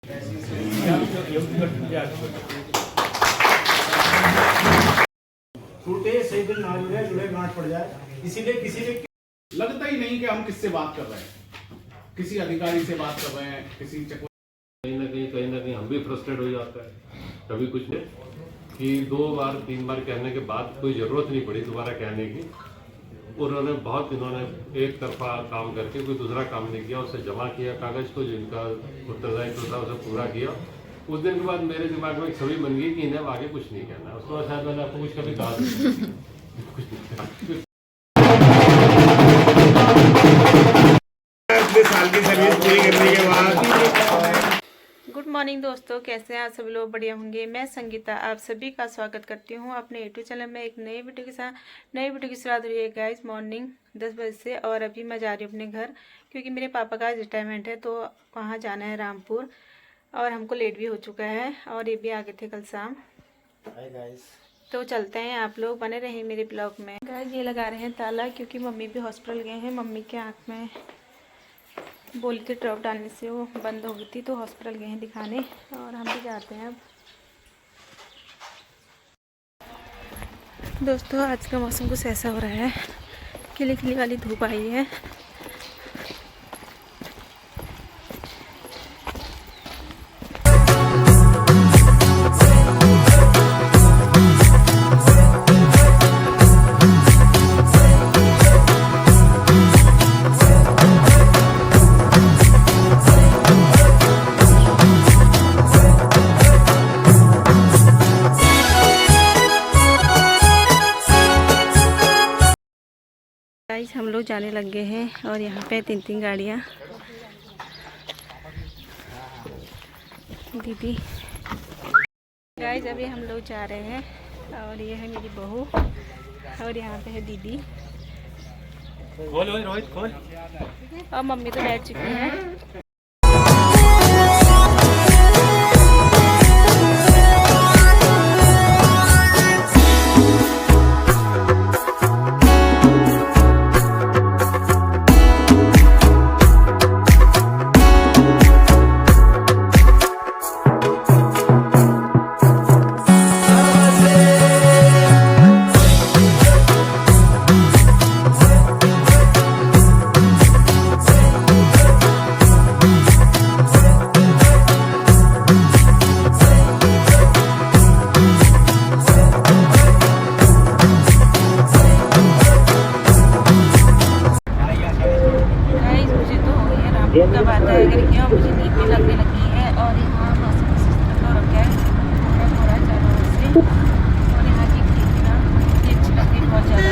टूटे सही दिन ना जुड़े, जुड़े गांठ पड़ जाए। इसीलिए किसी ने लगता ही नहीं कि हम किससे बात कर रहे हैं, किसी अधिकारी से बात कर रहे हैं, किसी कहीं ना कहीं हम भी फ्रस्ट्रेट हो जाता है। कभी कुछ नहीं कि 2 बार 3 बार कहने के बाद कोई ज़रूरत नहीं पड़ी दोबारा कहने की। उन्होंने इन्होंने एक तरफा काम करके कोई दूसरा काम नहीं किया, उससे जमा किया कागज़ को, जिनका उत्तरदायित्व था उसे पूरा किया। उस दिन के बाद मेरे दिमाग में एक छवि बन गई कि इन्हें आगे कुछ नहीं कहना। उसके बाद शायद मैंने आपको कुछ कभी कहा कुछ नहीं। साल की सर्विस पूरी करने के बाद गुड मॉर्निंग दोस्तों, कैसे हैं आप सभी लोग? बढ़िया होंगे। मैं संगीता आप सभी का स्वागत करती हूं अपने यूट्यूब चैनल में एक नई वीडियो के साथ। नई वीडियो की शुरुआत हो रही है गाइस मॉर्निंग 10 बजे से, और अभी मैं जा रही हूँ अपने घर क्योंकि मेरे पापा का रिटायरमेंट है, तो वहाँ जाना है रामपुर, और हमको लेट भी हो चुका है और ये भी आ गए थे कल शाम। तो चलते हैं, आप लोग बने रहे मेरे ब्लॉग में। गाइस ये लगा रहे हैं ताला क्योंकि मम्मी भी हॉस्पिटल गए हैं। मम्मी के आँख में बोली थी ड्रॉप डालने से वो बंद हो गई थी, तो हॉस्पिटल गए हैं दिखाने, और हम भी जाते हैं अब। दोस्तों आज का मौसम कुछ ऐसा हो रहा है, खिली खिली वाली धूप आई है। हम लोग जाने लग गए हैं और यहाँ पे 3 गाड़ियाँ। दीदी गाइस अभी हम लोग जा रहे हैं, और ये है मेरी बहू, और यहाँ पे है दीदी। रोहित खोल। और मम्मी तो बैठ चुकी हैं। का बात है अगर क्या मुझे नींद भी लगने लगी है, और यहाँ मौसम हो रखा है थोड़ा ज़्यादा से, और यहाँ की खिड़कियाँ मुझे अच्छी लगती है बहुत ज़्यादा।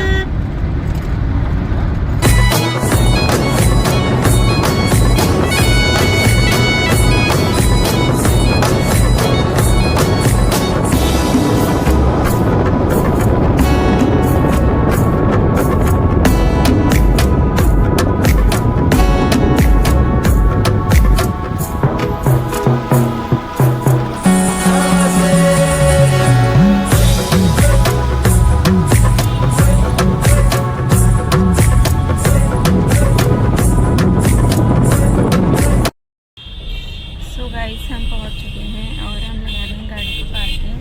हम पहुंच चुके हैं और हम लगा रहे हैं गाड़ी को पार्किंग।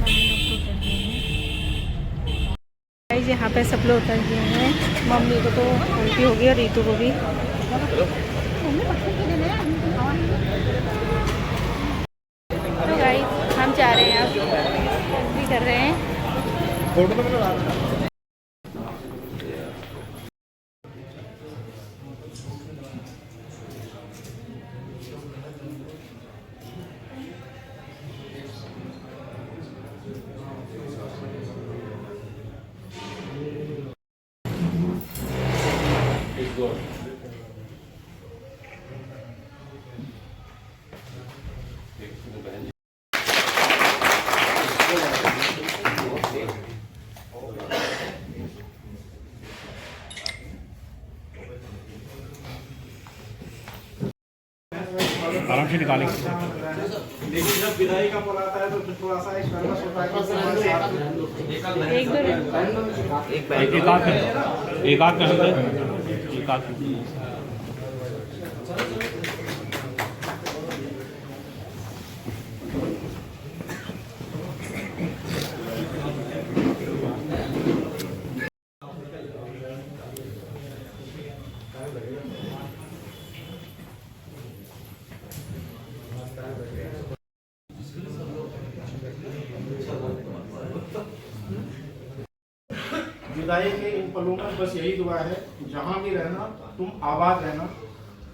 मम्मी लोग तो उतर गए हैं गाइस, यहाँ पे सब लोग उतर गए हैं। मम्मी को तो उल्टी हो गई और रीतू को भी। तो गाइस हम जा रहे हैं, अब भी कर रहे हैं। आराम से निकालेंगे। देखिए जब विदाई का पल आता है तो थोड़ा सा एक नर्वस होता है कि विदाई के इन पलों में बस यही दुआ है, जहाँ भी रहना तुम आबाद रहना।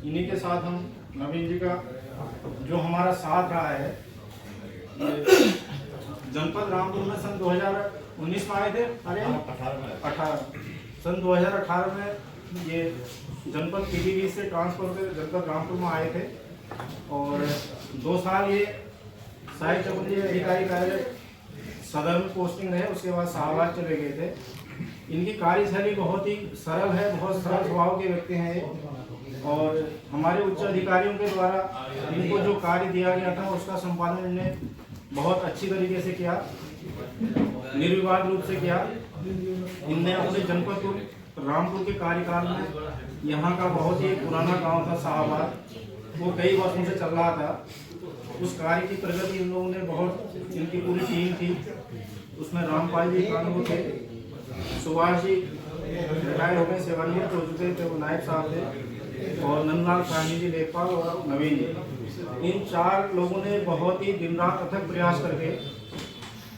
इन्हीं के साथ हम नवीन जी का जो हमारा साथ रहा है, जनपद रामपुर में सन 2019 में आए थे, अरे 18 सन 2018 में ये जनपद पीडीवी से ट्रांसफर होकर जनपद रामपुर में आए थे और 2 साल ये सहायक चकुंदी अधिकारी कार्यालय सदर में पोस्टिंग रहे। उसके बाद शाहबाद चले गए थे। इनकी कार्यशैली बहुत ही सरल है, बहुत सरल स्वभाव के व्यक्ति हैं ये और हमारे उच्च अधिकारियों के द्वारा इनको जो कार्य दिया गया था उसका संपादन इन्होंने बहुत अच्छी तरीके से किया, निर्विवाद रूप से किया। इनने अपने जनपद रामपुर के कार्यकाल में यहाँ का बहुत ही पुराना गांव था शाहबाद, वो कई वर्षों से चल रहा था। उस कार्य की प्रगति इन लोगों ने बहुत, इनकी पूरी टीम थी, उसमें रामपाल जी कानून थे, सुभाष जी रिटायर हो गए, सेवानिवृत्त हो चुके थे, वो नायब साहब थे और नंदलाल साहनी जी लेखपाल और नवीन जी। इन 4 लोगों ने बहुत ही दिन रात अथक प्रयास करके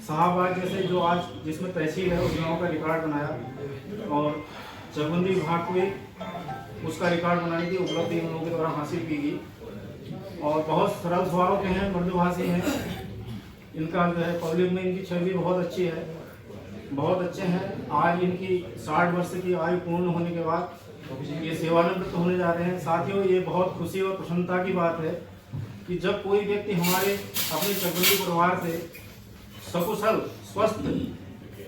शाहबाद जैसे जो आज जिसमें तहसील है उस गाँव का रिकॉर्ड बनाया और चकुंदी विभाग को उसका रिकॉर्ड बनाने की उपलब्धि इन लोगों के द्वारा हासिल की गई और बहुत सरल स्वभाव के हैं, मृदुभाषी हैं। इनका जो है पब्लिक में इनकी छवि बहुत अच्छी है, बहुत अच्छे हैं। आज इनकी 60 वर्ष की आयु पूर्ण होने के बाद ये सेवानिवृत्त होने जा रहे हैं। साथियों, ये बहुत खुशी और प्रसन्नता की बात है कि जब कोई व्यक्ति हमारे अपने चकुंदी परिवार से सकुशल स्वस्थ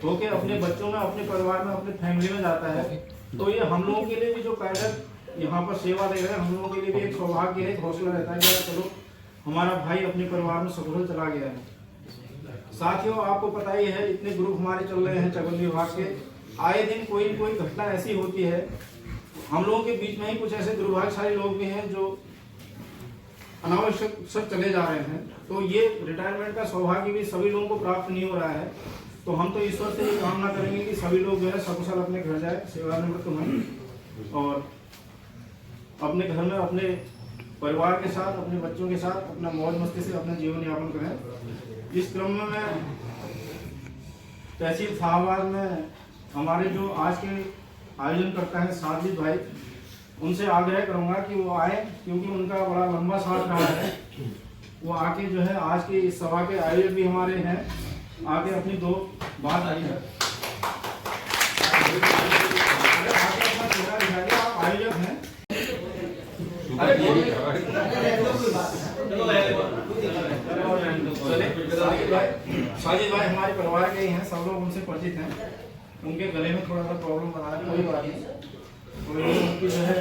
होके अपने बच्चों में, अपने परिवार में, अपने फैमिली में जाता है, तो ये हम लोगों के लिए भी जो कैडर यहाँ पर सेवा दे रहे हैं, हम लोगों के लिए भी एक सौभाग्य है, एक हौसला रहता है कि चलो हमारा भाई अपने परिवार में सकुशल चला गया है। साथियों, आपको पता ही है इतने ग्रुप हमारे चल रहे हैं चकुंदी विभाग के, आए दिन कोई न कोई घटना ऐसी होती है। हम लोगों के बीच में ही कुछ ऐसे दुर्भाग्यशाली लोग भी हैं जो अनावश्यक सब चले जा रहे हैं। तो ये रिटायरमेंट का सौभाग्य भी सभी लोगों को प्राप्त नहीं हो रहा है। तो हम तो ईश्वर से ये कामना करेंगे कि सभी लोग जो है सकुशल अपने घर जाए, सेवानिवृत्त हों और अपने घर में अपने परिवार के साथ, अपने बच्चों के साथ अपना मौज मस्ती से अपना जीवन यापन करें। इस क्रम में मैं तहसील शाहबाद में हमारे जो आज के आयोजन करता है साजिद भाई, उनसे आग्रह करूंगा कि वो आए, क्योंकि उनका बड़ा लंबा साथ रहा है। वो आके जो है आज की इस सभा के आयोजक भी हमारे हैं, आगे अपनी 2 बात आई है। आप आयोजक हैं, साजिद भाई हमारे परिवार के ही हैं, सब लोग उनसे परिचित हैं। उनके गले में थोड़ा सा प्रॉब्लम बना रही, कोई बात नहीं, उनकी जो है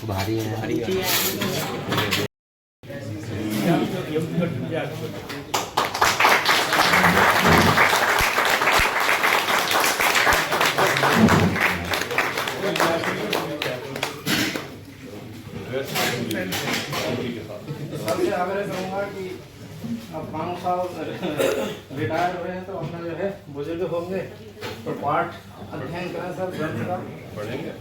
भारी है। सबसे आग्रह करूंगा कि अब खान साहब रिटायर हो रहे हैं तो अपना जो है बुजुर्ग होंगे तो पाठ अध्ययन करें सब ग्रंथ का पढ़ेंगे।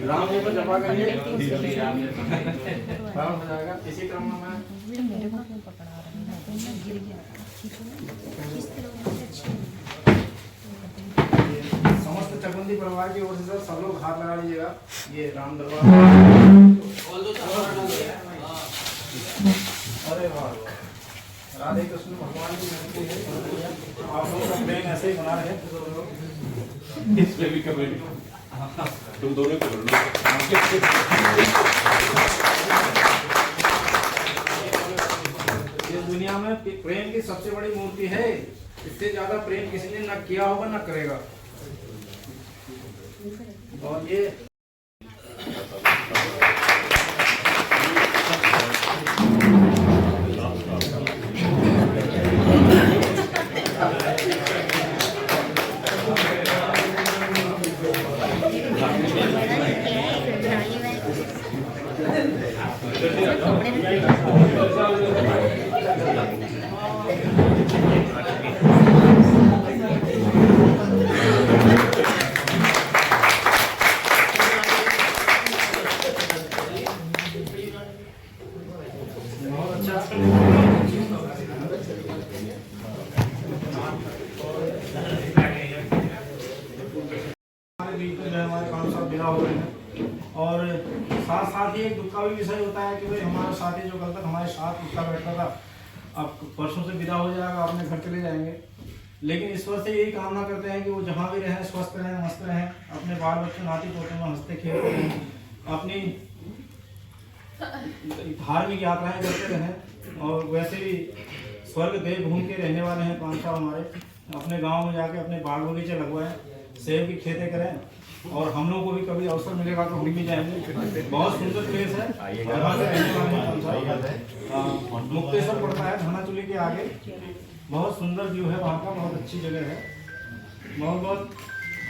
राम जी को जपा करिए, काम हो जाएगा। इसी क्रम में मैं समस्त चकुंदी परिवार की ओर से सब लोग हाथ लगा लीजिएगा। ये राम दरबार, अरे वाह, राधे कृष्ण भगवान की मूर्ति है। आप लोगों का प्रेम ऐसे ही बना रहे। इसमें भी कमेंट तुम दोनों कर लो। इस दुनिया में प्रेम की सबसे बड़ी मूर्ति है इससे ज्यादा प्रेम किसी ने ना किया होगा ना करेगा। और ये बहुत हमारे काम साथ बिना हो रहे हैं। और साथ साथ ही एक दुख का भी विषय होता है कि भाई हमारा साथी जो कल तक हमारे साथ उठा बैठा था, अब परसों से विदा हो जाएगा, अपने घर चले जाएंगे। लेकिन ईश्वर से यही कामना करते हैं कि वो जहाँ भी रहें स्वस्थ रहें, मस्त रहें, अपने बाल बच्चों नाती पोतों में हंसते खेलते रहें, अपनी धार्मिक यात्राएं करते रहें। और वैसे भी स्वर्ग देव घूम के रहने वाले हैं 5 साल हमारे, अपने गांव में जाके अपने बाग बगीचे लगवाएं, सेब की खेती करें। और हम लोग को भी कभी अवसर मिलेगा तो हम भी जाएंगे। बहुत सुंदर प्लेस है, यहाँ से रहने वाले हैं। मुक्तेश्वर पड़ता है धनाचुली के आगे, बहुत सुंदर व्यू है वहाँ का, बहुत अच्छी जगह है। बहुत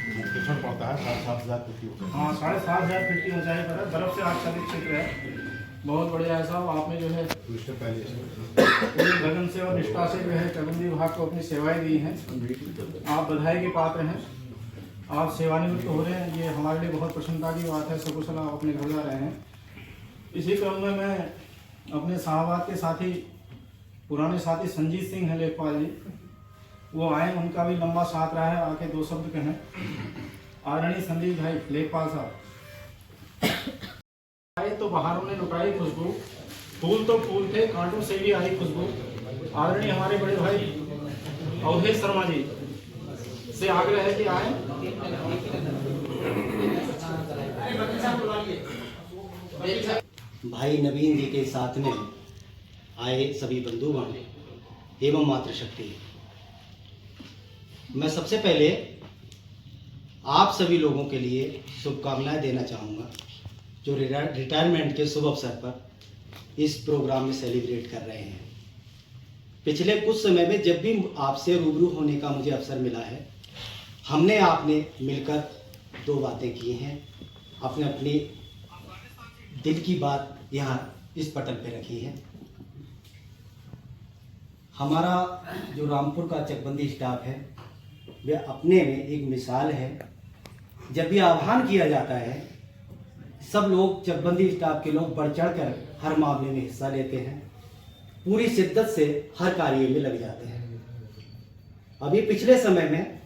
मुक्तेश्वर पड़ता है 7,500 फीट। हाँ 7,500 फीट की ऊंचाई पर है, बर्फ से आच्छादित क्षेत्र है, बहुत बढ़िया है साहब। आपने जो है पूरी लगन से और निष्ठा से जो है प्रबंध विभाग को अपनी सेवाएं दी हैं, आप बधाई के पात्र हैं। आप सेवानिवृत्त हो रहे हैं, ये हमारे लिए बहुत प्रसन्नता की बात है। सकुशल आप अपने घर जा रहे हैं। इसी क्रम में मैं अपने शाहबाद के साथी, पुराने साथी संजीत सिंह है लेखपाल जी, वो आए, उनका भी लंबा साथ रहा है, आके 2 शब्द कहें। आदरणीय संजीत भाई लेखपाल साहब आए तो बाहरों ने लुटाई खुशबू, फूल तो फूल थे कांटों से भी आई खुशबू। आदरणीय हमारे बड़े भाई अवधेश शर्मा जी से आग्रह है कि आए। भाई नवीन जी के साथ में आए सभी बंधुगण एवं मातृशक्ति, मैं सबसे पहले आप सभी लोगों के लिए शुभकामनाएं देना चाहूँगा जो रिटायरमेंट के शुभ अवसर पर इस प्रोग्राम में सेलिब्रेट कर रहे हैं। पिछले कुछ समय में जब भी आपसे रूबरू होने का मुझे अवसर मिला है, हमने आपने मिलकर 2 बातें की हैं, अपने अपनी दिल की बात यहाँ इस पटल पे रखी है। हमारा जो रामपुर का चकबंदी स्टाफ है वह अपने में एक मिसाल है। जब भी आह्वान किया जाता है, सब लोग चकबंदी स्टाफ के लोग बढ़ चढ़ कर हर मामले में हिस्सा लेते हैं, पूरी शिद्दत से हर कार्य में लग जाते हैं। अभी पिछले समय में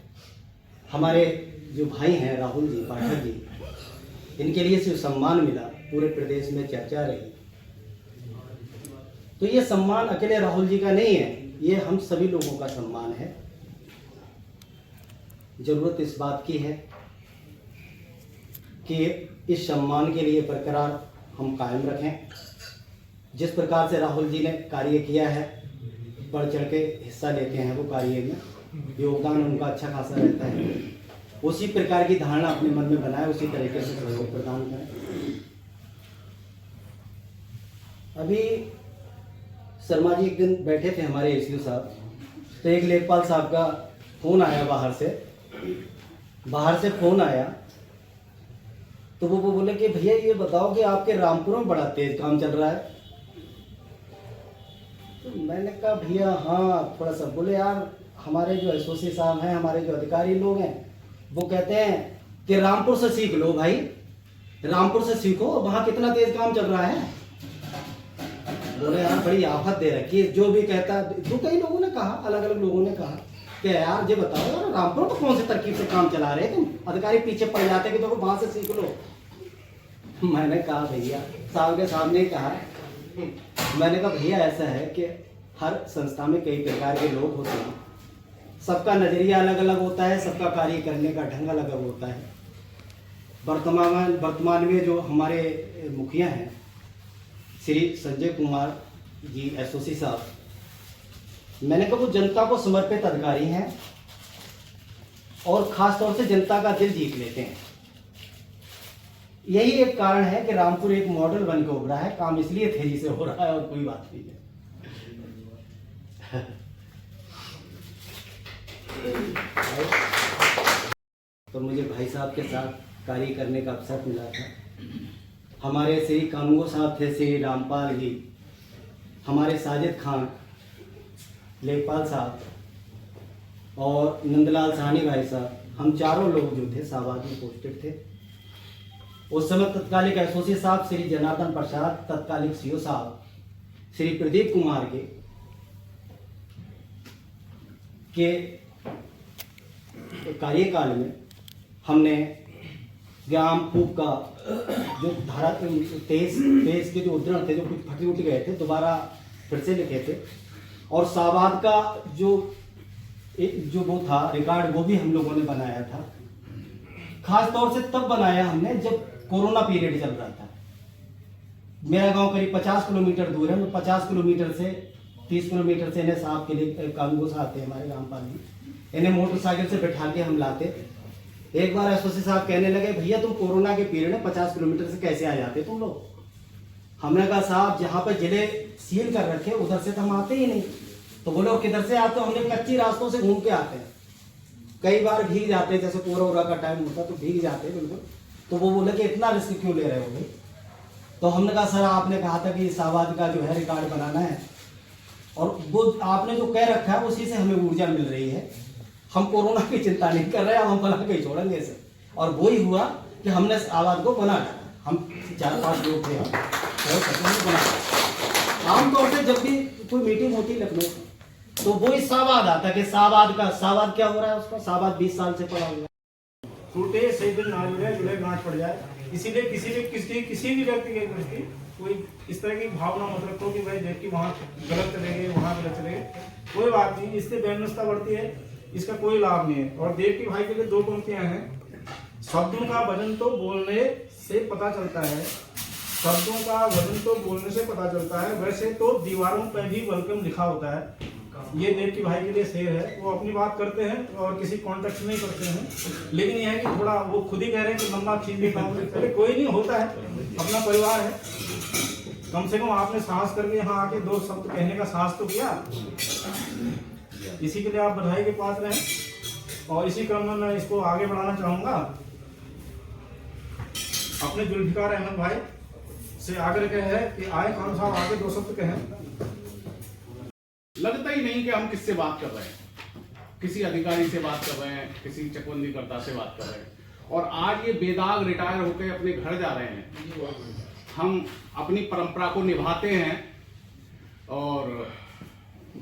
हमारे जो भाई हैं राहुल जी पाठक जी, इनके लिए जो सम्मान मिला पूरे प्रदेश में चर्चा रही। तो ये सम्मान अकेले राहुल जी का नहीं है, ये हम सभी लोगों का सम्मान है। जरूरत इस बात की है कि इस सम्मान के लिए बरकरार हम कायम रखें। जिस प्रकार से राहुल जी ने कार्य किया है, बढ़ चढ़ के हिस्सा लेते हैं वो कार्य में, योगदान उनका अच्छा खासा रहता है। उसी प्रकार की धारणा अपने मन में बनाए, उसी तरीके से सहयोग प्रदान करें। अभी शर्मा जी एक दिन बैठे थे हमारे एसयू साहब, तो एक लेखपाल साहब का फ़ोन आया, बाहर से फ़ोन आया। तो वो बोले कि भैया ये बताओ कि आपके रामपुर में बड़ा तेज काम चल रहा है। तो मैंने कहा भैया हाँ थोड़ा सा। बोले यार हमारे जो एसओसी साहब हैं, हमारे जो अधिकारी लोग हैं, वो कहते हैं कि रामपुर से सीख लो भाई, रामपुर से सीखो, वहाँ कितना तेज काम चल रहा है। बोले यार बड़ी आफत दे रखी है। जो भी कहता, जो कई लोगों ने कहा, अलग अलग लोगों ने कहा कि यार ये बताओ यार रामपुर में कौन सी तरकीब से काम चला रहे तुम, अधिकारी पीछे पड़ जाते कि तो वहाँ से सीख लो। मैंने कहा भैया, साहब के सामने ही कहा, मैंने कहा भैया ऐसा है कि हर संस्था में कई प्रकार के लोग होते हैं, सबका नज़रिया अलग अलग होता है, सबका कार्य करने का ढंग अलग अलग होता है। वर्तमान में जो हमारे मुखिया हैं श्री संजय कुमार जी एसओसी साहब, मैंने कहा वो जनता को समर्पित अधिकारी हैं और खास तौर से जनता का दिल जीत लेते हैं। यही एक कारण है कि रामपुर एक मॉडल बन के उभरा है। काम इसलिए तेजी से हो रहा है और कोई बात नहीं है। तो मुझे भाई साहब के साथ कार्य करने का अवसर मिला था। हमारे श्री कानूगो साहब थे, श्री रामपाल जी, हमारे साजिद खान, लेखपाल साहब और नंदलाल साहनी भाई साहब, हम चारों लोग जो थे शाहबाद में पोस्टेड थे। उस समय तत्कालिक एसओसी साहब श्री जनार्दन प्रसाद, तत्कालिक सीओ साहब श्री प्रदीप कुमार के कार्यकाल में हमने ग्राम कूप का जो धारा 23 के जो उद्धरण थे, जो कुछ फटे उठ गए थे, दोबारा फिर से लिखे थे। और शाहबाद का जो वो था रिकॉर्ड, वो भी हम लोगों ने बनाया था। खास तौर से तब बनाया हमने जब कोरोना पीरियड चल रहा था। मेरा गांव करीब 50 किलोमीटर दूर है। मैं 50 किलोमीटर से 30 किलोमीटर से इन्हें साहब के लिए कानूगो से आते हैं हमारे रामपाल जी, इन्हें मोटरसाइकिल से बैठा के हम लाते। एक बार एसओसी साहब कहने लगे, भैया तुम कोरोना के पीरियड में 50 किलोमीटर से कैसे आ जाते तुम लोग? हमने कहा साहब जहाँ पर जिले सील कर रखे उधर से तो हम आते ही नहीं। तो बोले और किधर से आते हो? हमने कच्ची रास्तों से घूम के आते हैं। कई बार भीग जाते, जैसे पूरा उरा का टाइम होता तो भीग जाते बिल्कुल। तो वो बोले कि इतना रिस्क क्यों ले रहे हो भाई? तो हमने कहा सर आपने कहा था कि शाहबाद का जो है रिकॉर्ड बनाना है और वो आपने जो कह रखा है उसी से हमें ऊर्जा मिल रही है। हम कोरोना की चिंता नहीं कर रहे, हम बना के छोड़ेंगे इसे। और वो ही हुआ कि हमने शाहबाद को बना डाला। हम 4-5 लोग थे, हम बना। आमतौर से जब भी कोई मीटिंग होती लखनऊ तो वो ही शाहबाद आता कि शाहबाद क्या हो रहा है उसका। शाहबाद 20 साल से पड़ा हुआ टूटे से दिन ना जुड़े, जुड़े गांठ पड़ जाए। इसीलिए किसी भी व्यक्ति के प्रति कोई इस तरह की भावना मत रखो कि भाई देख के वहाँ गलत चले गए, वहाँ गलत चले गए। कोई बात नहीं, इससे वैमनस्यता बढ़ती है, इसका कोई लाभ नहीं है। और देव की भाई के लिए 2 पंक्तियां हैं। शब्दों का वजन तो बोलने से पता चलता है, शब्दों का वजन तो बोलने से पता चलता है, वैसे तो दीवारों पर भी वेलकम लिखा होता है। ये देव की भाई के लिए शेर है। वो अपनी बात करते हैं और किसी कॉन्टेक्ट नहीं करते हैं, लेकिन यह है कि थोड़ा वो खुद ही कह रहे हैं कि लंबा खींच भी पाऊंगे। अरे कोई नहीं, होता है, अपना परिवार है। कम से कम आपने साहस करके यहाँ आके 2 शब्द कहने का साहस तो किया। इसी के लिए आप बधाई के पात्र हैं। और इसी क्रम में मैं इसको आगे बढ़ाना चाहूंगा। अपने जुल्फिकार अहमद भाई से आग्रह है कि आए खान साहब आगे 2 शब्द कहें। लगता ही नहीं कि हम किससे बात कर रहे हैं, किसी अधिकारी से बात कर रहे हैं, किसी चकबंदी कर्ता से बात कर रहे हैं। और आज ये बेदाग रिटायर होकर अपने घर जा रहे हैं। हम अपनी परंपरा को निभाते हैं। और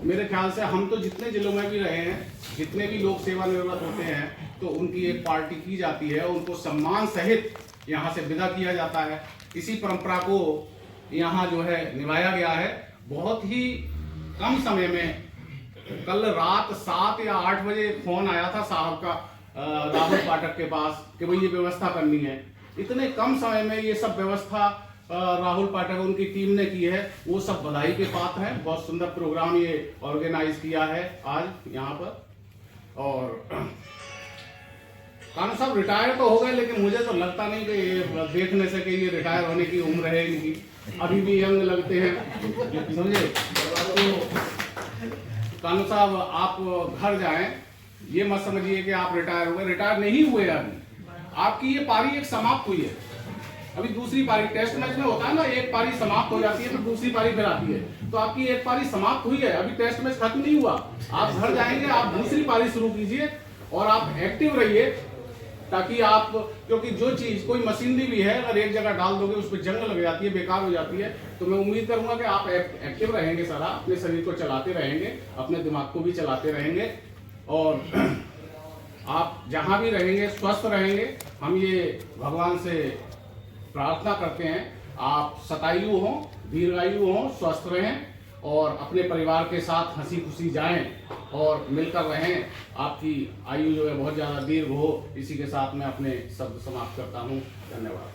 मेरे ख्याल से हम तो जितने जिलों में भी रहे हैं, जितने भी लोग सेवानिवृत्त होते हैं, तो उनकी एक पार्टी की जाती है, उनको सम्मान सहित यहाँ से विदा किया जाता है। इसी परंपरा को यहाँ जो है निभाया गया है। बहुत ही कम समय में, कल रात 7 या 8 बजे फोन आया था साहब का राहुल पाठक के पास कि भाई ये व्यवस्था करनी है। इतने कम समय में ये सब व्यवस्था राहुल पाठक उनकी टीम ने की है, वो सब बधाई के पात्र हैं। बहुत सुंदर प्रोग्राम ये ऑर्गेनाइज किया है आज यहाँ पर। और कानू साहब रिटायर तो हो गए, लेकिन मुझे तो लगता नहीं कि ये देखने से कि ये रिटायर होने की उम्र है इनकी, अभी भी यंग लगते हैं, समझे। तो कानू साहब आप घर जाएं, ये मत समझिए कि आप रिटायर हो गए। रिटायर नहीं हुए, अभी आपकी ये पारी एक समाप्त हुई है। अभी दूसरी पारी, टेस्ट मैच में होता है ना, एक पारी समाप्त हो जाती है फिर दूसरी पारी फिर आती है। तो आपकी एक पारी समाप्त हुई है, अभी टेस्ट मैच खत्म नहीं हुआ। आप घर जाएंगे, आप दूसरी पारी शुरू कीजिए और आप एक्टिव रहिए, ताकि आप, क्योंकि जो चीज कोई मशीनरी भी है, अगर एक जगह डाल दोगे उस पर जंग लग जाती है, बेकार हो जाती है। तो मैं उम्मीद करूंगा कि आप एक्टिव रहेंगे, सारा अपने शरीर को चलाते रहेंगे, अपने दिमाग को भी चलाते रहेंगे और आप जहां भी रहेंगे स्वस्थ रहेंगे। हम ये भगवान से प्रार्थना करते हैं आप शतायु हों, दीर्घायु हों, स्वस्थ रहें और अपने परिवार के साथ हंसी खुशी जाएं और मिलकर रहें। आपकी आयु जो है बहुत ज़्यादा दीर्घ हो। इसी के साथ मैं अपने शब्द समाप्त करता हूं। धन्यवाद।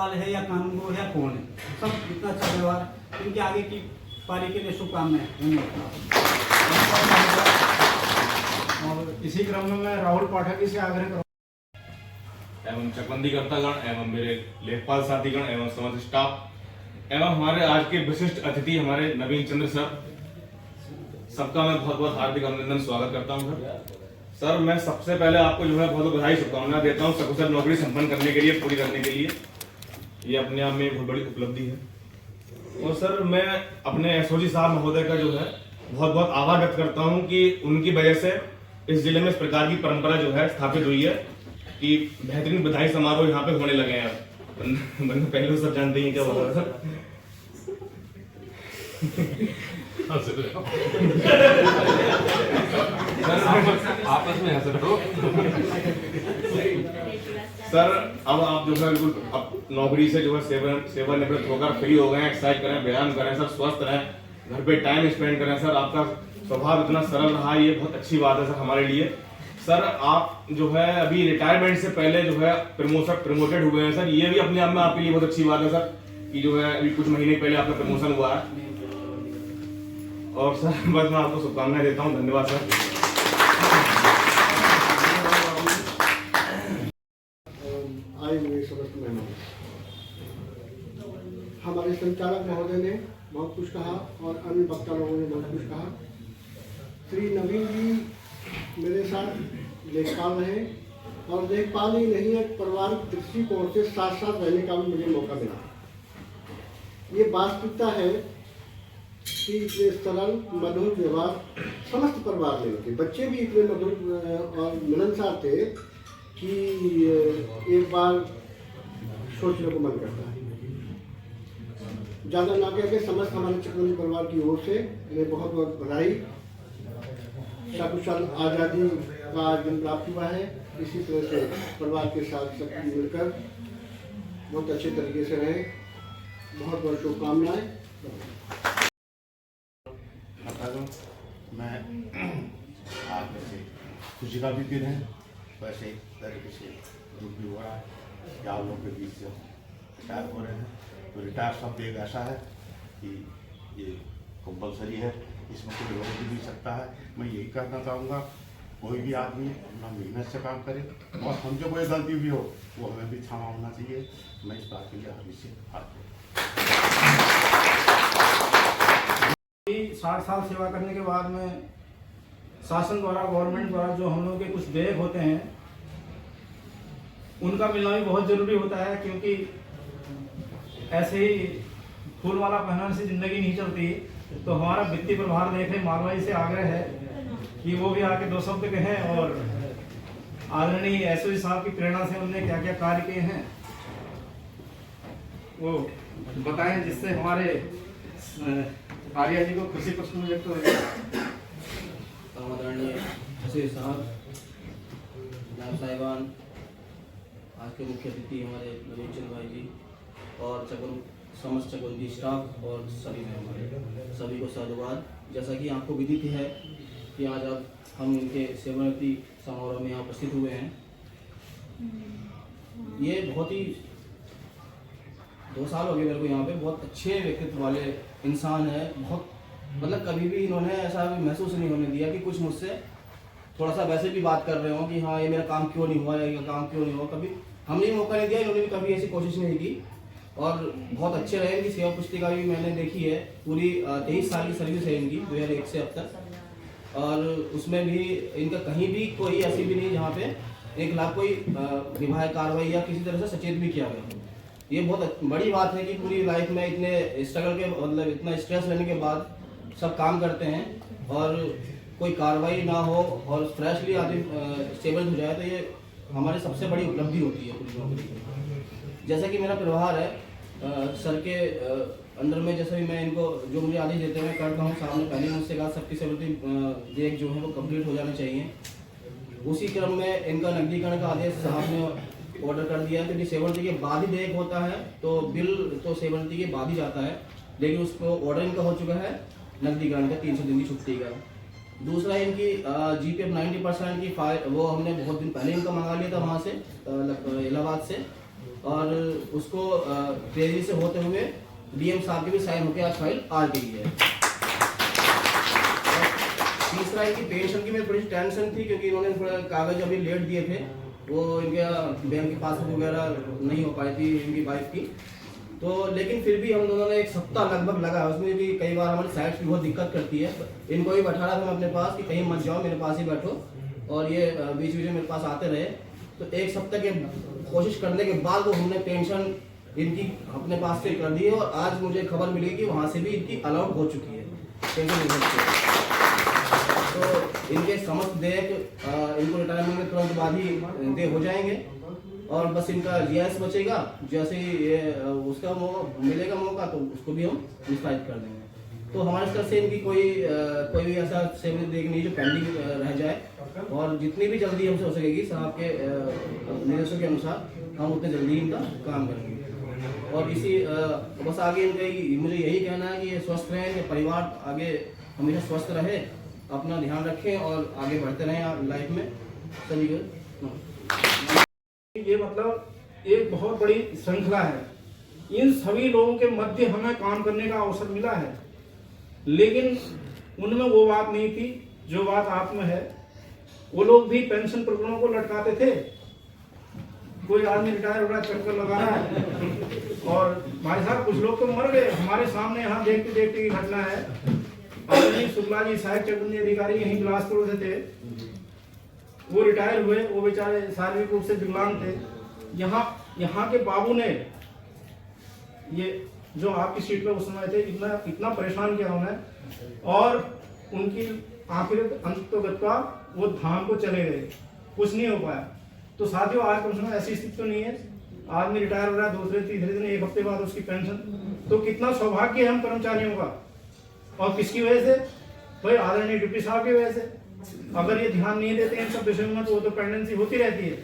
लोकपाल है या कानून गो है, कौन है, सब इतना अच्छा व्यवहार, इनके आगे की पारी के लिए शुभकामनाएं। धन्यवाद। और इसी क्रम में मैं राहुल पाठक जी से आग्रह करूँ एवं चकबंदी कर्तागण एवं मेरे लेखपाल साथीगण एवं समस्त स्टाफ एवं हमारे आज के विशिष्ट अतिथि हमारे नवीन चंद्र सर, सबका मैं बहुत बहुत हार्दिक अभिनंदन स्वागत करता हूं सर। मैं सबसे पहले आपको जो है बहुत बधाई शुभकामनाएं देता हूं सकुशल नौकरी संपन्न करने के लिए, पूरी करने के लिए। ये अपने आप में बहुत बड़ी उपलब्धि है। और सर मैं अपने एसओजी साहब महोदय का जो है बहुत बहुत आभार व्यक्त करता हूँ कि उनकी वजह से इस जिले में इस प्रकार की परंपरा जो है स्थापित हुई है कि बेहतरीन बधाई समारोह यहाँ पे होने लगे हैं। अब पहले सब जानते ही क्या होता है सर। आपस में हंस रहे हो। सर अब आप जो है बिल्कुल अब नौकरी से जो है सेवानिवृत्त होकर फ्री हो गए हैं, एक्सरसाइज करें, व्यायाम करें सर, स्वस्थ रहें, घर पे टाइम स्पेंड करें सर। आपका स्वभाव इतना सरल रहा, ये बहुत अच्छी बात है सर हमारे लिए। सर आप जो है अभी रिटायरमेंट से पहले जो है प्रमोटेड हुए हैं सर, ये भी अपने आप में आपके लिए बहुत अच्छी बात है सर कि जो है अभी कुछ महीने पहले आपका प्रमोशन हुआ है। और सर बस मैं आपको शुभकामनाएं देता हूँ। धन्यवाद सर। आए हुए समस्त मेहमान, हमारे संचालक महोदय ने बहुत कुछ कहा और अन्य वक्ता लोगों ने बहुत कुछ कहा। श्री नवीन जी मेरे साथ लेखपाल रहे और लेखपाल ही नहीं, एक पारिवारिक दृष्टिकोण से साथ साथ रहने का भी मुझे मौका मिला। ये वास्तविकता है कि इतने सरल मधुर व्यवहार समस्त परिवार में होते, बच्चे भी इतने मधुर और मिलनसार थे कि एक बार सोचने को मन करता है। ज़्यादा ना कह के समस्त हमारे चकबंदी परिवार की ओर से इन्हें बहुत बहुत बधाई। सकुशल आज़ादी का आज दिन प्राप्त हुआ है। इसी तरह से परिवार के साथ सब मिलकर बहुत अच्छे तरीके से रहे। बहुत बहुत शुभकामनाएं। मैं आज वैसे खुशी का भी दिन है, वैसे एक तरीके से दुख भी हो रहा है कि आप लोगों के बीच से रिटायर हो रहे हैं। तो रिटायर शब्द एक ऐसा है कि ये कंपलसरी है, इसमें कोई रोक भी नहीं सकता है। मैं यही कहना चाहूँगा, कोई भी आदमी अपना मेहनत से काम करे और हमसे कोई गलती भी हो वो हमें भी क्षमा होना चाहिए। मैं इस बात के लिए हमें से हाथ 60 साल सेवा करने के बाद में शासन द्वारा, गवर्नमेंट द्वारा जो हम लोगों के कुछ देय होते हैं उनका मिलना भी बहुत जरूरी होता है, क्योंकि ऐसे ही फूल वाला पहनाने से जिंदगी नहीं चलती। तो हमारा वित्तीय प्रभार देखे मालवाई से आग्रह है कि वो भी आके 2 शब्द कहें और आदरणीय एसओजी साहब की प्रेरणा से उन्होंने क्या क्या कार्य किए हैं वो बताएं, जिससे हमारे आर्या जी को खुशी प्रश्न व्यक्त हो जाए। आदरणीय एसओजी साहब, नायब साहिबान, आज के मुख्य अतिथि हमारे नवीन चंद्र भाई जी और समस्त चकबंदी स्टाफ और सभी मेहमान, सभी को साधुवाद। जैसा कि आपको विदित है कि आज अब हम इनके सेवानिवृत्ति समारोह में यहाँ उपस्थित हुए हैं। ये बहुत ही 2 साल हो गए मेरे को यहाँ पे। बहुत अच्छे व्यक्तित्व वाले इंसान है, बहुत मतलब कभी भी इन्होंने ऐसा भी महसूस नहीं होने दिया कि कुछ मुझसे थोड़ा सा वैसे भी बात कर रहे हो कि हाँ ये मेरा काम क्यों नहीं हुआ या ये काम क्यों नहीं हुआ। कभी हमने भी मौका नहीं दिया, इन्होंने भी कभी ऐसी कोशिश नहीं की। और बहुत अच्छे रहे। इनकी सेवा पुस्तिका भी मैंने देखी है, पूरी 23 साल की सर्विस है इनकी 2001 से अब तक। और उसमें भी इनका कहीं भी कोई ऐसी भी नहीं जहाँ पे एक खिलाफ कोई विवाह कार्रवाई या किसी तरह से सचेत भी किया गया। ये बहुत बड़ी बात है कि पूरी लाइफ में इतने स्ट्रगल के मतलब इतना स्ट्रेस लेने के बाद सब काम करते हैं और कोई कार्रवाई ना हो और फ्रेशली आदमी स्टेबल हो जाए, तो ये हमारी सबसे बड़ी उपलब्धि होती है पूरी नौकरी। जैसा कि मेरा व्यवहार है सर के अंडर में, जैसे भी मैं इनको जो मुझे आदेश देते हैं मैं करता हूँ। सामने पहले मुझसे कहा सबकी सेवनिवृत्ति देख जो है वो कंप्लीट हो जाने चाहिए। उसी क्रम में इनका नकदीकरण का आदेश साहब ने ऑर्डर कर दिया, क्योंकि सेवनिवृत्ति के बाद ही देख होता है तो बिल तो सेवनिवृत्ति के बाद ही जाता है, लेकिन उसको ऑर्डर इनका हो चुका है नकदीकरण का 300 दिन की छुट्टी का। दूसरा इनकी GPF 90% की फाइल वो हमने बहुत दिन पहले इनका मंगा लिया था वहाँ से इलाहाबाद से, और उसको तेजी से होते हुए डीएम साहब के भी साइन होकर आज फाइल आ गई है। तीसरा इनकी पेंशन की में थोड़ी टेंशन थी क्योंकि इन्होंने थोड़ा कागज अभी लेट दिए थे, वो इनके बैंक की पासबुक वगैरह नहीं हो पाई थी इनकी वाइफ की, तो लेकिन फिर भी हम दोनों ने 1 सप्ताह लगभग लगा उसमें भी। कई बार हमारी साइड की बहुत दिक्कत करती है, इनको भी बैठा रहा था मैं अपने पास कि कहीं मत जाओ, मेरे पास ही बैठो, और ये बीच बीच में मेरे पास आते रहे। तो 1 सप्ताह के कोशिश करने के बाद वो हमने पेंशन इनकी अपने पास से कर दी है, और आज मुझे खबर मिली कि वहाँ से भी इनकी अलाउट हो चुकी है पेंशन। तो इनके समस्त देख इनको रिटायरमेंट में तुरंत बाद ही दे हो जाएंगे, और बस इनका रियायत बचेगा। जैसे ही ये उसका मिलेगा मौका तो उसको भी हम निष्पादित कर देंगे। तो हमारे तरफ से इनकी कोई भी ऐसा सेवा देखनी जो पेंडिंग रह जाए, और जितनी भी जल्दी हमसे हो सकेगी साहब के निर्देशों के अनुसार हम उतने जल्दी इनका काम करेंगे। और इसी बस आगे इनका मुझे यही कहना है कि ये स्वस्थ रहें, कि परिवार आगे हमेशा स्वस्थ रहे, अपना ध्यान रखें और आगे बढ़ते रहें लाइफ में सभी को। ये मतलब एक बहुत बड़ी श्रृंखला है। इन सभी लोगों के मध्य हमें काम करने का अवसर मिला है, लेकिन उनमें वो बात नहीं थी जो बात आप में है। वो लोग भी पेंशन प्रकरणों को लटकाते थे। कोई आदमी रिटायर हो रहा है, चक्कर लगा रहा है, और भाई साहब कुछ लोग तो मर गए हमारे सामने। यहाँ देखते देखते की घटना है। अनिल शुक्ला जी सहायक चकबंदी अधिकारी यहीं बिलासपुर से थे, वो रिटायर हुए। वो बेचारे शारीरिक रूप से विकलांग थे। यहाँ के बाबू ने ये जो आपकी सीट पे उस समय थे इतना परेशान किया उन्हें, और उनकी आखिर अंतगत का वो धाम को चले गए, कुछ नहीं हो पाया। तो साथियों आज कम से कम ऐसी स्थिति तो नहीं है। आदमी रिटायर हो रहा है, दूसरे तीसरे दिन 1 हफ्ते बाद उसकी पेंशन। तो कितना सौभाग्य है हम कर्मचारियों का, और किसकी वजह से? भाई आदरणीय डिप्टी साहब की वजह से। अगर ये ध्यान नहीं देते इन सब विषयों में तो वो तो पेंडेंसी होती रहती है।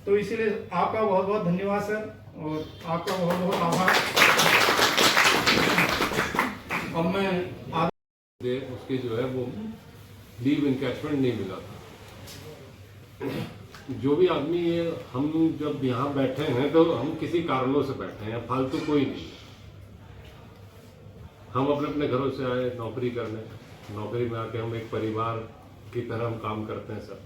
तो इसीलिए आपका बहुत बहुत धन्यवाद सर, और आपका बहुत बहुत आभार। अब मैं उसके जो है वो लीव इनकैशमेंट नहीं मिला था। जो भी आदमी ये हम जब यहाँ बैठे हैं तो हम किसी कारणों से बैठे हैं, फालतू कोई नहीं। हम अपने अपने घरों से आए नौकरी करने, नौकरी में आके हम एक परिवार की तरह हम काम करते हैं सर।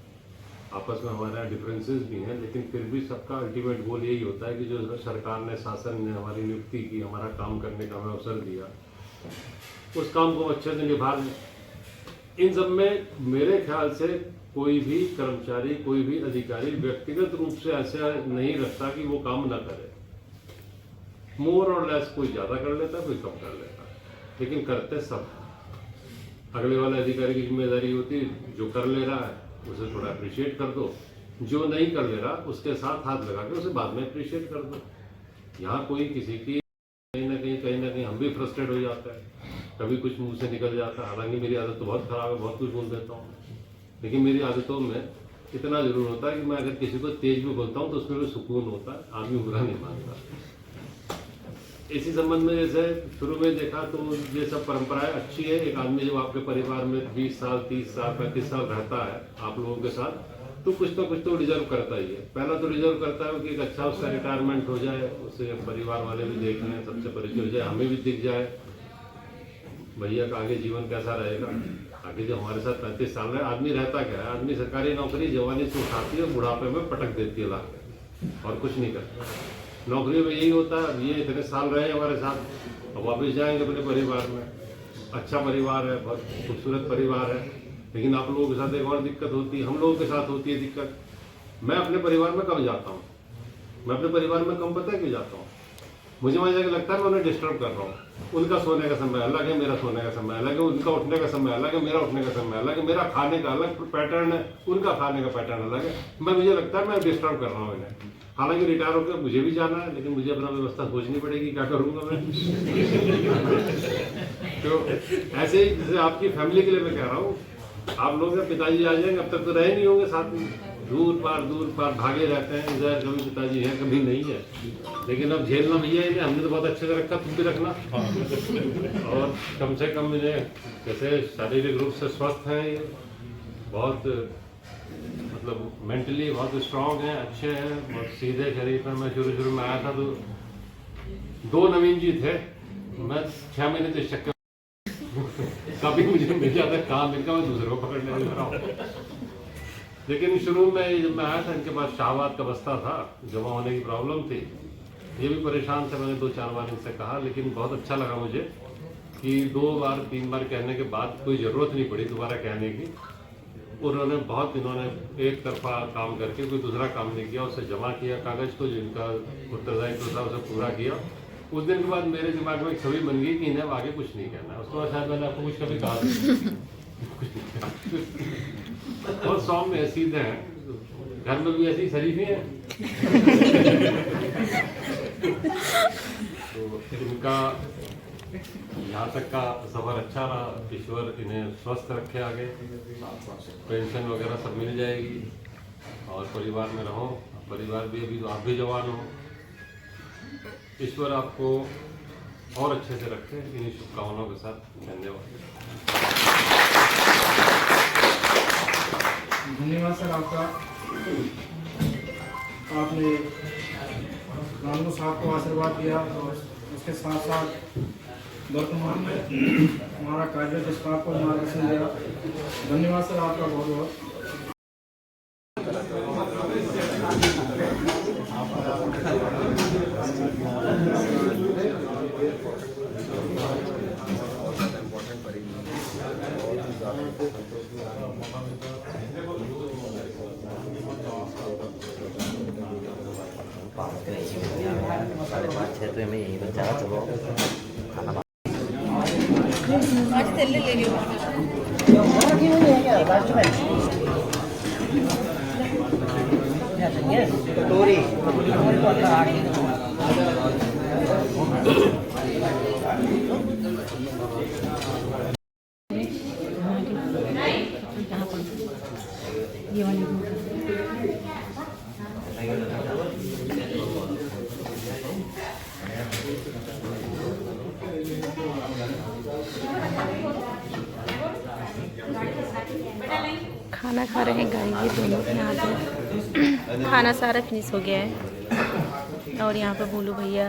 आपस में हमारे यहाँ डिफरेंसेस भी हैं, लेकिन फिर भी सबका अल्टीमेट गोल यही होता है कि जो सरकार ने, शासन ने हमारी नियुक्ति की, हमारा काम करने का हमें अवसर दिया, उस काम को अच्छे से निभा लें। इन सब में मेरे ख्याल से कोई भी कर्मचारी, कोई भी अधिकारी व्यक्तिगत रूप से ऐसा नहीं रखता कि वो काम ना करे। मोर और लेस कोई ज़्यादा कर लेता, कोई कम कर लेता, लेकिन करते सब। अगले वाले अधिकारी की जिम्मेदारी होती है जो कर ले रहा है उसे थोड़ा अप्रिशिएट कर दो, जो नहीं कर ले रहा उसके साथ हाथ लगा के उसे बाद में अप्रिशिएट कर दो। यहाँ कोई किसी की कहीं ना कहीं हम भी फ्रस्ट्रेट हो जाता है, कभी कुछ मुंह से निकल जाता है। हालांकि मेरी आदत तो बहुत खराब है, बहुत कुछ बोल देता हूँ, लेकिन मेरी आदतों में इतना जरूर होता है कि मैं अगर किसी को तेज भी बोलता हूँ तो उसमें भी सुकून होता है, आदमी बुरा नहीं मानता। इसी संबंध में जैसे शुरू में देखा तो ये सब परंपराएं अच्छी है। एक आदमी जब आपके परिवार में 20 साल, 30 साल, 35 साल रहता है आप लोगों के साथ, तो कुछ तो डिजर्व करता ही है। पहला तो डिजर्व करता है कि एक अच्छा उसका रिटायरमेंट हो जाए, उसे परिवार वाले भी देख लें, सबसे परिचय हो जाए, हमें भी दिख जाए भैया का आगे जीवन कैसा रहेगा। आगे जो हमारे साथ 35 साल रहे आदमी रहता क्या है, आदमी सरकारी नौकरी जवानी से उठाती है, बुढ़ापे में पटक देती है लाके, और कुछ नहीं करता। नौकरी में यही होता है, ये इतने साल रहे हमारे साथ, अब वापस जाएंगे अपने परिवार में। अच्छा परिवार है, बहुत खूबसूरत परिवार है, लेकिन आप लोगों के साथ एक और दिक्कत होती है, हम लोगों के साथ होती है दिक्कत। मैं अपने परिवार में कम जाता हूँ, मैं अपने परिवार में कम पता है क्यों जाता हूँ, मुझे वहाँ जाकर लगता है मैं उन्हें डिस्टर्ब कर रहा हूँ। उनका सोने का समय अलग है, मेरा सोने का समय अलग है, उनका उठने का समय अलग है, मेरा उठने का समय अलग है, मेरा खाने का अलग पैटर्न है, उनका खाने का पैटर्न अलग है। मुझे लगता है मैं डिस्टर्ब कर रहा हूँ इन्हें। हालांकि रिटायर होकर मुझे भी जाना है, लेकिन मुझे अपना व्यवस्था सोचनी पड़ेगी, क्या करूँगा मैं। तो ऐसे ही जैसे आपकी फैमिली के लिए मैं कह रहा हूँ, आप लोग जब पिताजी आ जाएंगे, अब तक तो रहे नहीं होंगे साथ में, दूर पार भागे रहते हैं, इधर कभी पिताजी हैं कभी नहीं है, लेकिन अब झेलना भैया इन्हें, हमने तो बहुत अच्छे से रखा, तुम भी रखना। और कम से कम इन्हें जैसे शारीरिक रूप से स्वस्थ हैं, ये बहुत मतलब मेंटली बहुत स्ट्रांग हैं, अच्छे हैं, बहुत सीधे शरीफ हैं। मैं शुरू में आया था तो 2 नवीन जी थे, मैं 6 महीने तो इस चक्कर कभी मुझे मिल जाता काम मिलकर मैं दूसरे को पकड़ने लग रहा हूँ। लेकिन शुरू में जब मैं आया था इनके पास शाहबाद का बस्ता था, जमा होने की प्रॉब्लम थी, ये भी परेशान थे। मैंने 2-4 बार इनसे कहा, लेकिन बहुत अच्छा लगा मुझे कि 2 बार 3 बार कहने के बाद कोई ज़रूरत नहीं पड़ी दोबारा कहने की। उन्होंने एक तरफा काम करके कोई दूसरा काम नहीं किया, उसे जमा किया कागज़ को, जिनका उत्तरदायित्व था उसे पूरा किया। उस दिन के बाद मेरे दिमाग में एक छवि बन गई कि इन्हें आगे कुछ नहीं करना है। उसके बाद शायद मैंने आपको कुछ कभी कहा बहुत सौम्य है, सीधे हैं, घर में भी ऐसी शरीफ ही है। तो इनका यहाँ तक का सफर अच्छा रहा। ईश्वर इन्हें स्वस्थ रखे, आगे पेंशन वगैरह सब मिल जाएगी और परिवार में रहो। परिवार भी अभी तो आप भी जवान हो, ईश्वर आपको और अच्छे से रखे। इन्हीं शुभकामनाओं के साथ धन्यवाद। धन्यवाद सर आपका। आपने रामू साहब को आशीर्वाद दिया और उसके साथ साथ वर्तमान में हमारा कार्यरत स्टाफ को मार्गदर्शन दिया। धन्यवाद सर आपका बहुत बहुत। साढ़े 5-6 तो हमें यहीं बच जाएगा। चलो खाना कटोरी खाना खा रहे हैं गाइस, ये दोनों यहाँ पे खाना सारा फिनिश हो गया है। और यहाँ पे बोलू भैया,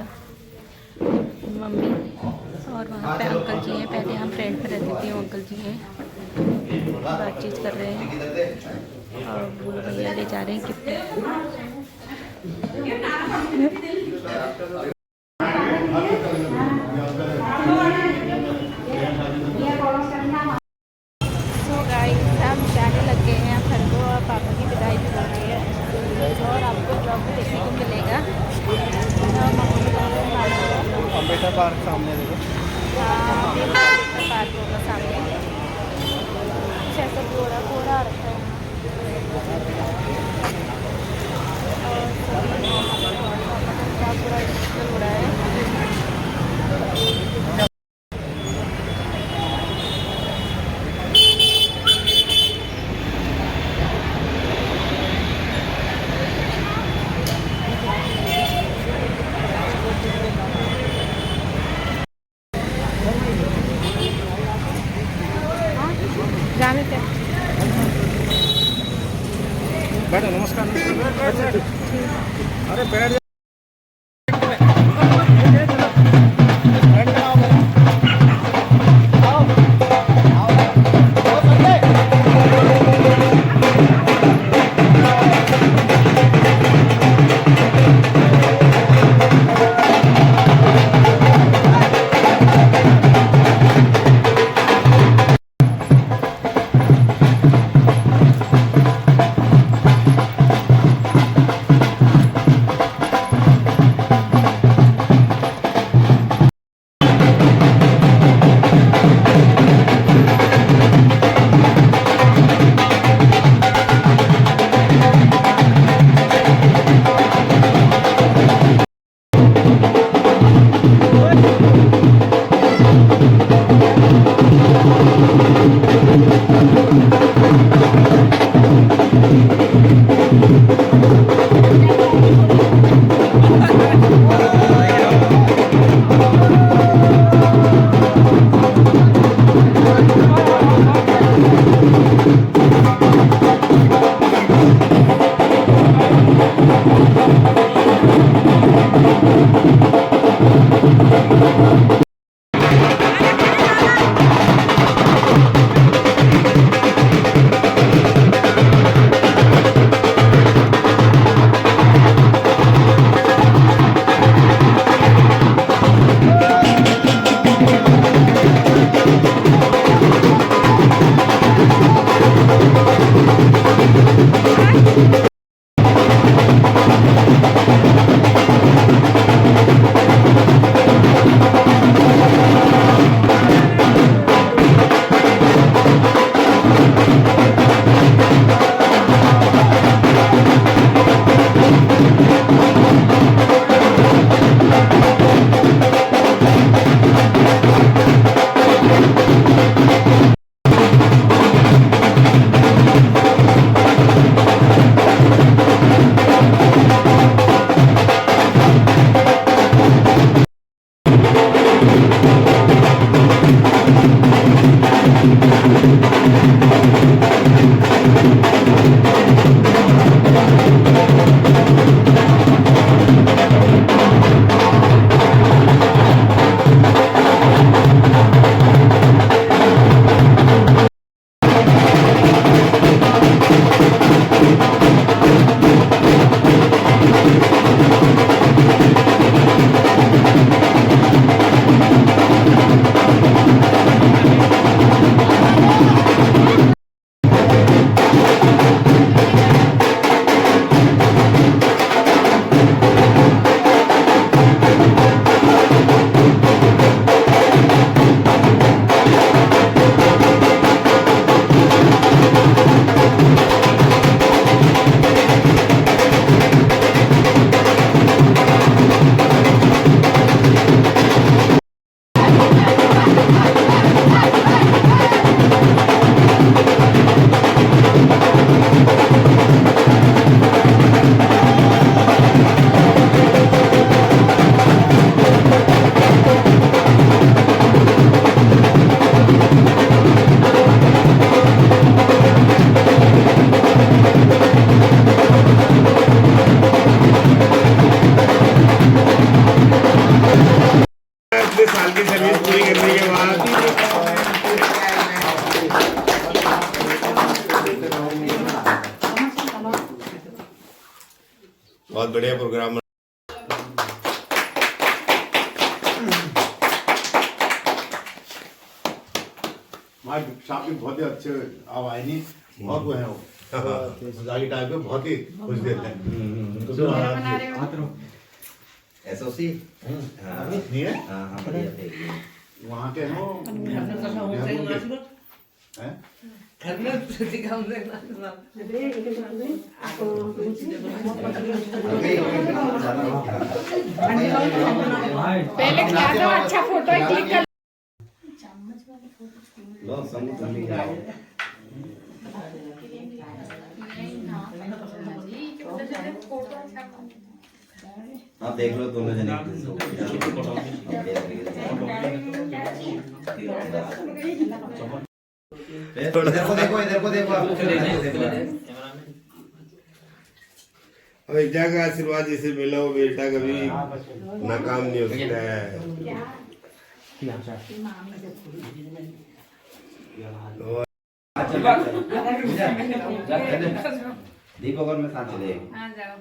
मम्मी और वहाँ पे अंकल जी हैं। पहले हम फ्रेंड पे रहते थे, अंकल जी हैं, बातचीत कर रहे हैं। और बोलू भैया ले जा रहे हैं गिफ्ट। हम जाने लग गए हैं घर को और पापा की विदाई भी हो गई है और आपको ब्लॉग भी देखने को मिलेगा। अम्बेडकर पार्क सामने देखो। हाँ, अम्बेडकर पार्क होगा सामने। कुछ ऐसा घोड़ा रखा है और पूरा डिजिटल हो रहा है। जाने थे। बैठो, नमस्कार। अरे बैठ बहुत बढ़िया प्रोग्राम। हमारे साहब भी बहुत ही अच्छे आवाज़ बहुत वो है वो मजाकी टाइप में बहुत ही खुश देते हैं। एसओसी नहीं है हाँ बढ़िया थे वहाँ के हैं पहले क्या था अच्छा फोटो क्लिक कर लो समूह तुम भी जाओ आप देख लो दोनों जने इधर को देखो बेटा का आशीर्वाद जिसे मिला वो बेटा कभी नाकाम नहीं हो सकता है। दीपक और मैं साथ चले